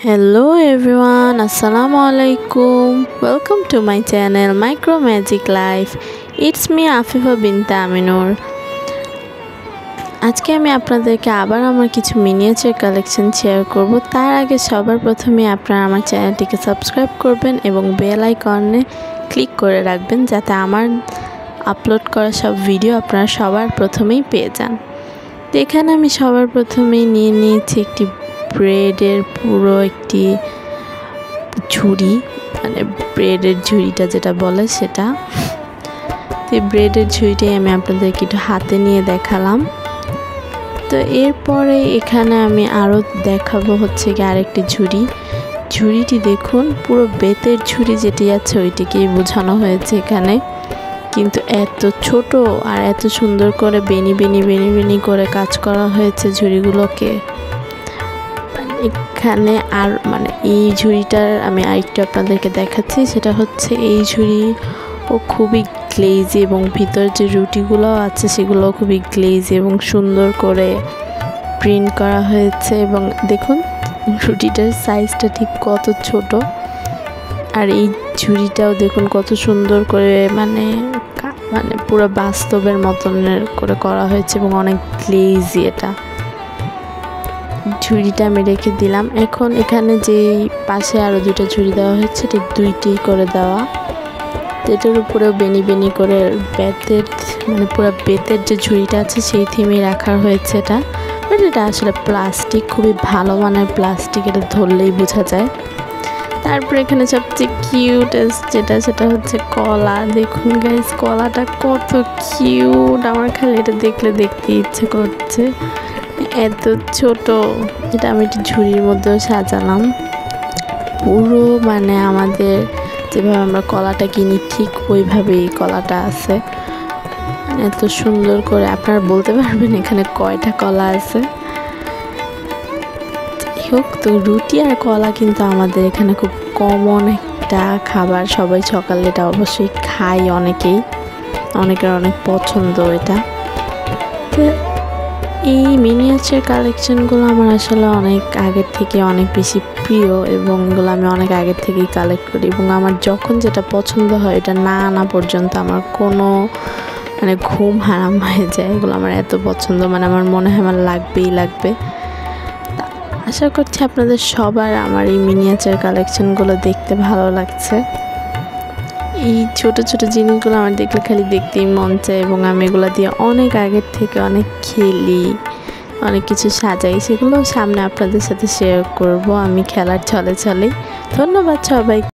Hello everyone, Assalamu alaikum. Welcome to my channel Micro Magic Life. It's me Afifa binta Aminur. আজকে আমি আপনাদেরকে আবার আমার কিছু মিনিয়েচার কালেকশন শেয়ার করব। তার আগে সবার প্রথমে আপনারা আমার চ্যানেলটিকে সাবস্ক্রাইব করবেন এবং বেল আইকনে ক্লিক করে রাখবেন যাতে আমার আপলোড করা সব ভিডিও আপনারা সবার প্রথমেই পেয়ে যান। তো এখানে আমি সবার প্রথমেই নিয়ে নিয়েছি একটি ব্রেডের পুরো একটি ঝুড়ি, মানে ব্রেডের ঝুড়িটা যেটা বলে সেটা। তো ব্রেডের ঝুড়িটাই আমি আপনাদেরকে একটু হাতে নিয়ে দেখালাম। তো এরপরে এখানে আমি আরও দেখাবো হচ্ছে কি আরেকটি ঝুড়িটি দেখুন, পুরো বেতের ঝুড়ি যেটি আছে ওইটিকেই বোঝানো হয়েছে এখানে, কিন্তু এত ছোট আর এত সুন্দর করে বেনি বেনি করে কাজ করা হয়েছে ঝুড়িগুলোকে। এখানে আর মানে এই ঝুড়িটার আমি আরেকটু আপনাদেরকে দেখাচ্ছি, সেটা হচ্ছে এই ঝুড়ি ও খুবই গ্লেজি এবং ভিতর যে রুটিগুলো আছে সেগুলো খুবই গ্লেজি এবং সুন্দর করে প্রিন্ট করা হয়েছে। এবং দেখুন রুটিটার সাইজটা ঠিক কত ছোট, আর এই ঝুড়িটাও দেখুন কত সুন্দর করে মানে পুরো বাস্তবের মতনের করে করা হয়েছে এবং অনেক গ্লেজি। এটা ঝুড়িটা আমি রেখে দিলাম। এখন এখানে যেই পাশে আরও দুটো ঝুড়ি দেওয়া হয়েছে ঠিক দুইটি করে দেওয়া, এটার উপরেও বেনি করে বেতের মানে পুরো বেতের যে ঝুড়িটা আছে সেই থিমে রাখা হয়েছে। এটা আসলে প্লাস্টিক, খুবই ভালো মানের প্লাস্টিক, এটা ধরলেই বোঝা যায়। তারপরে এখানে সবচেয়ে কিউটেস্ট সেটা হচ্ছে কলা। দেখুন গাইস, কলাটা কত কিউট, আমার খালি এটা দেখতে ইচ্ছে করছে, এত ছোট। এটা আমি একটু ঝুড়ির মধ্যেও সাজালাম। পুরো মানে আমাদের যেভাবে আমরা কলাটা কিনি ঠিক ওইভাবেই কলাটা আছে, এত সুন্দর করে। আপনারা বলতে পারবেন এখানে কয়টা কলা আছে? যাই হোক, তো রুটি আর কলা কিন্তু আমাদের এখানে খুব কমন একটা খাবার, সবাই সকালে এটা অবশ্যই খাই, অনেকের অনেক পছন্দ এটা। তো এই মিনিয়েচার কালেকশনগুলো আমার আসলে অনেক আগের থেকে অনেক বেশি প্রিয় এবং এগুলো আমি অনেক আগের থেকেই কালেক্ট করি এবং আমার যখন যেটা পছন্দ হয় এটা না আনা পর্যন্ত আমার কোনো মানে ঘুম হারাম হয়ে যায়। এগুলো আমার এত পছন্দ, মানে আমার মনে হয় আমার লাগবে। আশা করছি আপনাদের সবার আমার এই মিনিয়েচার কালেকশনগুলো দেখতে ভালো লাগছে। এই ছোট জিনিসগুলো আমার দেখলে খালি দেখতেই মন চায় এবং আমি এগুলো দিয়ে অনেক আগের থেকে অনেক খেলি, অনেক কিছু সাজাই, সেগুলো সামনে আপনাদের সাথে শেয়ার করব আমি খেলার ছলে। ধন্যবাদ সবাই।